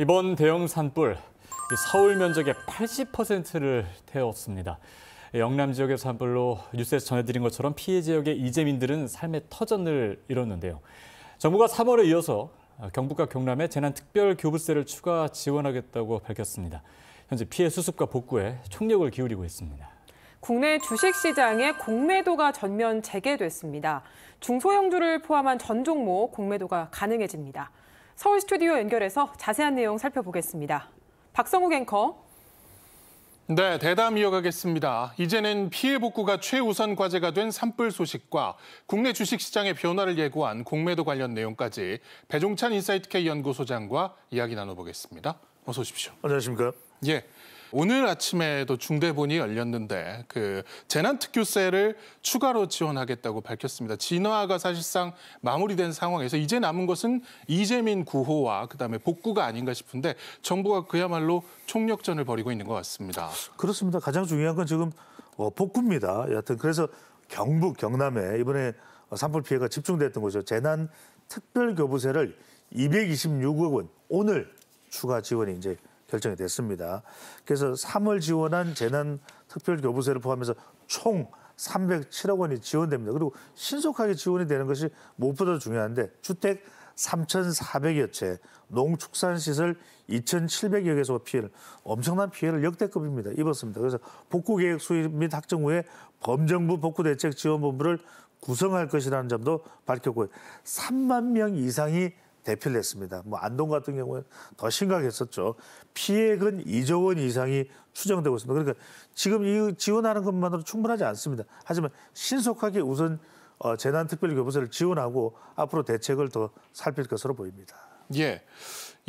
이번 대형 산불, 서울 면적의 80%를 태웠습니다. 영남 지역의 산불로 뉴스에서 전해드린 것처럼 피해 지역의 이재민들은 삶의 터전을 잃었는데요. 정부가 3월에 이어서 경북과 경남에 재난특별교부세를 추가 지원하겠다고 밝혔습니다. 현재 피해 수습과 복구에 총력을 기울이고 있습니다. 국내 주식시장에 공매도가 전면 재개됐습니다. 중소형주를 포함한 전 종목 공매도가 가능해집니다. 서울 스튜디오 연결해서 자세한 내용 살펴보겠습니다. 박성욱 앵커. 네, 대담 이어가겠습니다. 이제는 피해 복구가 최우선 과제가 된 산불 소식과 국내 주식시장의 변화를 예고한 공매도 관련 내용까지 배종찬 인사이트K 연구소장과 이야기 나눠보겠습니다. 어서 오십시오. 안녕하십니까? 예. 오늘 아침에도 중대본이 열렸는데 재난특규세를 추가로 지원하겠다고 밝혔습니다. 진화가 사실상 마무리된 상황에서 이제 남은 것은 이재민 구호와 그다음에 복구가 아닌가 싶은데 정부가 그야말로 총력전을 벌이고 있는 것 같습니다. 그렇습니다. 가장 중요한 건 지금 복구입니다. 여하튼 그래서 경북, 경남에 이번에 산불 피해가 집중됐던 곳이죠. 재난특별교부세를 226억 원 오늘 추가 지원이 이제 결정이 됐습니다. 그래서 3월 지원한 재난특별교부세를 포함해서 총 307억 원이 지원됩니다. 그리고 신속하게 지원이 되는 것이 무엇보다도 중요한데 주택 3,400여 채, 농축산시설 2,700여 개소가 엄청난 피해를 역대급입니다. 입었습니다. 그래서 복구계획 수립 및 확정 후에 범정부 복구대책지원본부를 구성할 것이라는 점도 밝혔고 3만 명 이상이 대피를 했습니다. 안동 같은 경우는 더 심각했었죠. 피해액은 2조 원 이상이 추정되고 있습니다. 그러니까 지금 이 지원하는 것만으로 충분하지 않습니다. 하지만 신속하게 우선 재난특별교부세를 지원하고 앞으로 대책을 더 살필 것으로 보입니다. 예.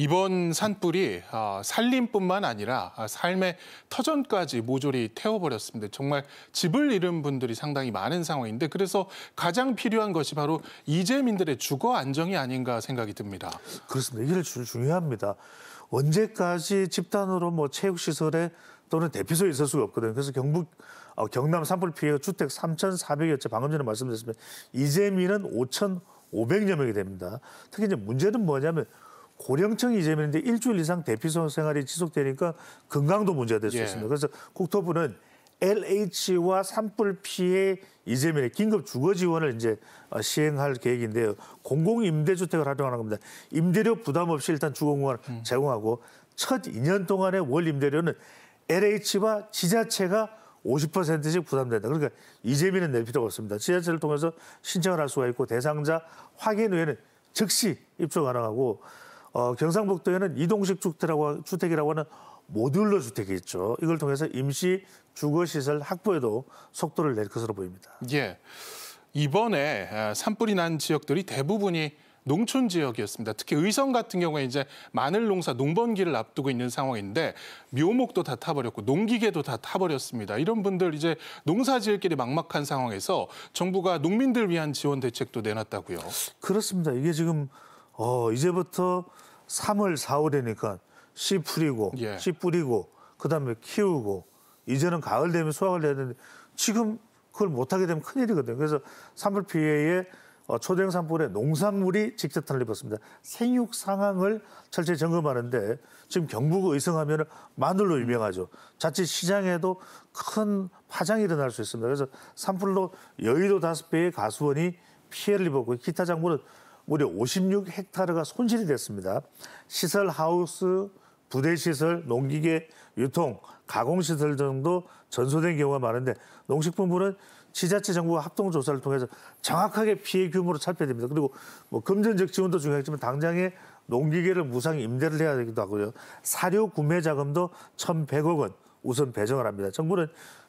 이번 산불이 살림뿐만 아니라 삶의 터전까지 모조리 태워버렸습니다. 정말 집을 잃은 분들이 상당히 많은 상황인데 그래서 가장 필요한 것이 바로 이재민들의 주거 안정이 아닌가 생각이 듭니다. 그렇습니다. 이게 중요합니다. 언제까지 집단으로 체육시설에 또는 대피소에 있을 수가 없거든요. 그래서 경남 산불 피해가 주택 3,400여 채 방금 전에 말씀드렸습니다. 이재민은 5,500여 명이 됩니다. 특히 이제 문제는 뭐냐면 고령층 이재민인데 일주일 이상 대피소 생활이 지속되니까 건강도 문제가 될 수 있습니다. 그래서 국토부는 LH와 산불 피해 이재민의 긴급 주거 지원을 이제 시행할 계획인데요. 공공임대주택을 활용하는 겁니다. 임대료 부담 없이 일단 주거 공간을 제공하고 첫 2년 동안의 월 임대료는 LH와 지자체가 50%씩 부담된다. 그러니까 이재민은 낼 필요가 없습니다. 지자체를 통해서 신청을 할 수가 있고 대상자 확인 후에는 즉시 입주 가능하고 경상북도에는 이동식 주택이라고 하는 모듈러 주택이 있죠. 이걸 통해서 임시 주거시설 확보에도 속도를 낼 것으로 보입니다. 예, 이번에 산불이 난 지역들이 대부분이 농촌 지역이었습니다. 특히 의성 같은 경우에 이제 마늘 농사 농번기를 앞두고 있는 상황인데 묘목도 다 타버렸고 농기계도 다 타버렸습니다. 이런 분들 이제 농사 지을 길이 막막한 상황에서 정부가 농민들 위한 지원 대책도 내놨다고요. 그렇습니다. 이게 지금 이제부터 3월, 4월이니까 씨 풀이고 씨 뿌리고 그다음에 키우고 이제는 가을 되면 수확을 해야 되는데 지금 그걸 못하게 되면 큰일이거든요. 그래서 산불 피해에 초대형 산불에 농산물이 직접탄을 입었습니다. 생육 상황을 철저히 점검하는데 지금 경북 의성하면 마늘로 유명하죠. 자칫 시장에도 큰 파장이 일어날 수 있습니다. 그래서 산불로 여의도 5배의 가수원이 피해를 입었고 기타 작물은 무려 56헥타르가 손실이 됐습니다. 시설, 하우스, 부대시설, 농기계, 유통, 가공시설 등도 전소된 경우가 많은데 농식품부는 지자체 정부가 합동조사를 통해서 정확하게 피해 규모를 살펴야 됩니다. 그리고 금전적 지원도 중요하지만 당장에 농기계를 무상 임대를 해야 되기도 하고요. 사료 구매 자금도 1,100억 원 우선 배정을 합니다. 정부는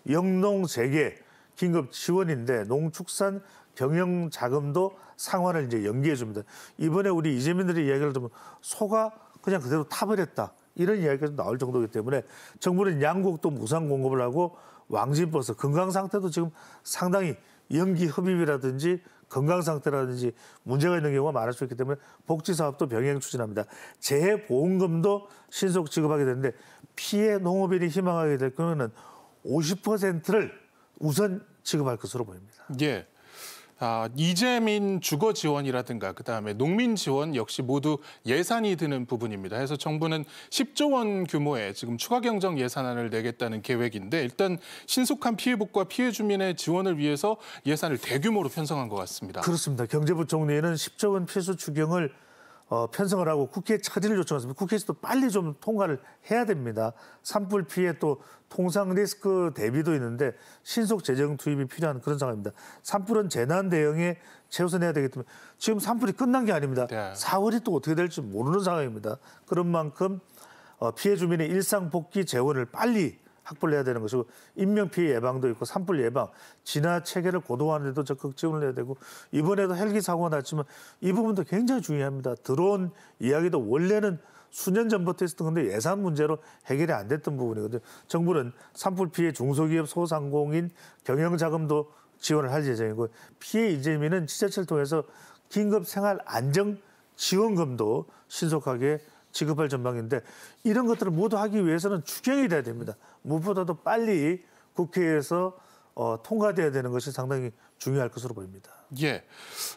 영농 재개 긴급 지원인데 농축산 경영 자금도 상환을 이제 연기해 줍니다. 이번에 우리 이재민들의 이야기를 들으면 소가 그냥 그대로 타버렸다. 이런 이야기가 나올 정도이기 때문에 정부는 양곡도 무상 공급을 하고 왕진버스 건강 상태도 지금 상당히 연기 흡입이라든지 건강 상태라든지 문제가 있는 경우가 많을 수 있기 때문에 복지 사업도 병행 추진합니다. 재보험금도 신속 지급하게 되는데 피해 농업인이 희망하게 될 경우는 50%를 우선 지급할 것으로 보입니다. 예. 이재민 주거 지원이라든가 그다음에 농민 지원 역시 모두 예산이 드는 부분입니다. 그래서 정부는 10조 원 규모의 지금 추가 경정 예산안을 내겠다는 계획인데 일단 신속한 피해 복구와 피해 주민의 지원을 위해서 예산을 대규모로 편성한 것 같습니다. 그렇습니다. 경제부총리는 10조 원 필수 추경을 편성을 하고 국회에 처리를 요청했습니다. 국회에서도 빨리 좀 통과를 해야 됩니다. 산불 피해 또 통상 리스크 대비도 있는데 신속 재정 투입이 필요한 그런 상황입니다. 산불은 재난 대응에 최우선해야 되기 때문에 지금 산불이 끝난 게 아닙니다. 네. 4월이 또 어떻게 될지 모르는 상황입니다. 그런 만큼 피해 주민의 일상 복귀 재원을 빨리 확보를 해야 되는 것이고 인명피해 예방도 있고 산불 예방, 진화 체계를 고도화하는 데도 적극 지원을 해야 되고 이번에도 헬기 사고가 났지만 이 부분도 굉장히 중요합니다. 드론 이야기도 원래는 수년 전부터 있었던 건데 예산 문제로 해결이 안 됐던 부분이거든요. 정부는 산불 피해 중소기업 소상공인 경영자금도 지원을 할 예정이고 피해 이재민은 지자체를 통해서 긴급 생활 안정 지원금도 신속하게 지급할 전망인데 이런 것들을 모두 하기 위해서는 추경이 돼야 됩니다. 무엇보다도 빨리 국회에서 통과돼야 되는 것이 상당히 중요할 것으로 보입니다. 예,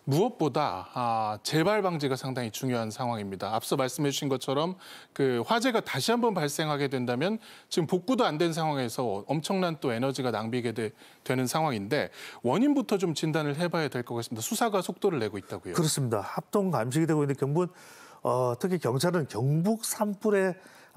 무엇보다 재발 방지가 상당히 중요한 상황입니다. 앞서 말씀해 주신 것처럼 그 화재가 다시 한번 발생하게 된다면 지금 복구도 안 된 상황에서 엄청난 또 에너지가 낭비게 되는 상황인데 원인부터 좀 진단을 해봐야 될 것 같습니다. 수사가 속도를 내고 있다고요. 그렇습니다. 합동 감식이 되고 있는데 경북은 특히 경찰은 경북 산불의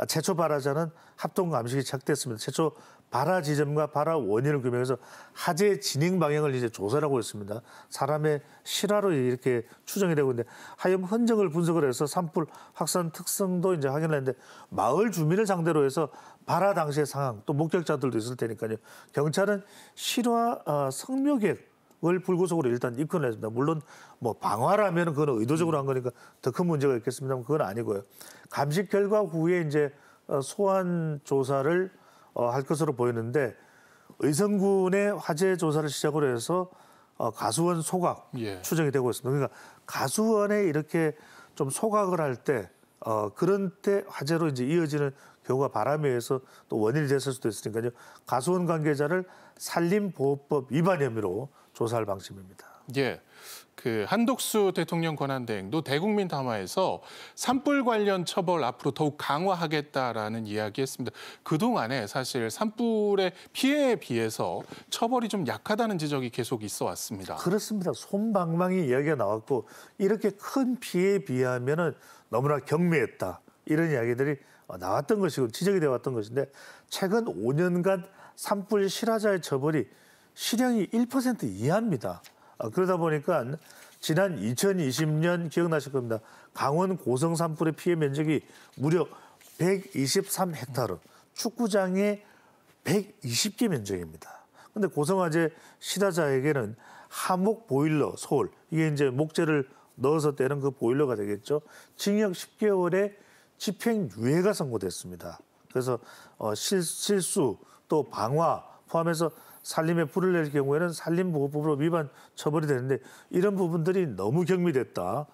최초 발화자는 합동 감식이 시작됐습니다. 최초 발화 지점과 발화 원인을 규명해서 화재 진행 방향을 이제 조사를 하고 있습니다. 사람의 실화로 이렇게 추정이 되고 있는데 하염 흔적을 분석을 해서 산불 확산 특성도 이제 확인을 했는데 마을 주민을 상대로 해서 발화 당시의 상황 또 목격자들도 있을 테니까요. 경찰은 실화 성묘객을 불구속으로 일단 입건을 했습니다. 물론 뭐 방화라면 그건 의도적으로 한 거니까 더 큰 문제가 있겠습니다만 그건 아니고요. 감식 결과 후에 이제 소환 조사를 할 것으로 보이는데 의성군의 화재 조사를 시작으로 해서 가수원 소각 추정이 되고 있습니다. 그러니까 가수원에 이렇게 좀 소각을 할 때 그런 때 화재로 이제 이어지는 경우가 바람에 의해서 또 원인이 됐을 수도 있으니까요. 가수원 관계자를 산림보호법 위반 혐의로 조사할 방침입니다. 예. 그 한덕수 대통령 권한대행도 대국민 담화에서 산불 관련 처벌 앞으로 더욱 강화하겠다라는 이야기했습니다. 그동안에 사실 산불의 피해에 비해서 처벌이 좀 약하다는 지적이 계속 있어 왔습니다. 그렇습니다. 솜방망이 이야기가 나왔고 이렇게 큰 피해에 비하면은 너무나 경미했다. 이런 이야기들이 나왔던 것이고 지적이 되어 왔던 것인데 최근 5년간 산불 실화자의 처벌이 실형이 1% 이하입니다. 그러다 보니까 지난 2020년 기억나실 겁니다. 강원 고성 산불의 피해 면적이 무려 123헥타르, 축구장의 120개 면적입니다. 그런데 고성화재 실화자에게는 하목 보일러 서울, 이게 이제 목재를 넣어서 떼는 그 보일러가 되겠죠. 징역 10개월의 집행유예가 선고됐습니다. 그래서 실수 또 방화 포함해서 산림에 불을 낼 경우에는 산림보호법으로 위반 처벌이 되는데 이런 부분들이 너무 경미했다.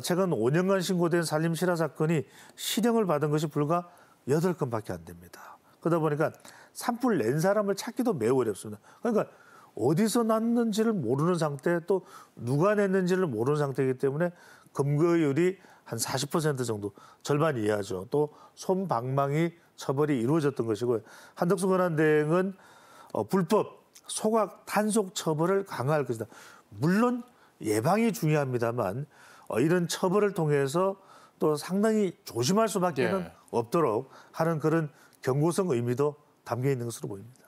최근 5년간 신고된 산림 실화 사건이 실형을 받은 것이 불과 8건밖에 안 됩니다. 그러다 보니까 산불 낸 사람을 찾기도 매우 어렵습니다. 그러니까 어디서 났는지를 모르는 상태 또 누가 냈는지를 모르는 상태이기 때문에 검거율이 한 40% 정도 절반 이하죠. 또 솜방망이 처벌이 이루어졌던 것이고요. 한덕수 권한대행은 불법 소각 단속 처벌을 강화할 것이다. 물론 예방이 중요합니다만 이런 처벌을 통해서 또 상당히 조심할 수밖에 없도록 하는 그런 경고성 의미도 담겨 있는 것으로 보입니다.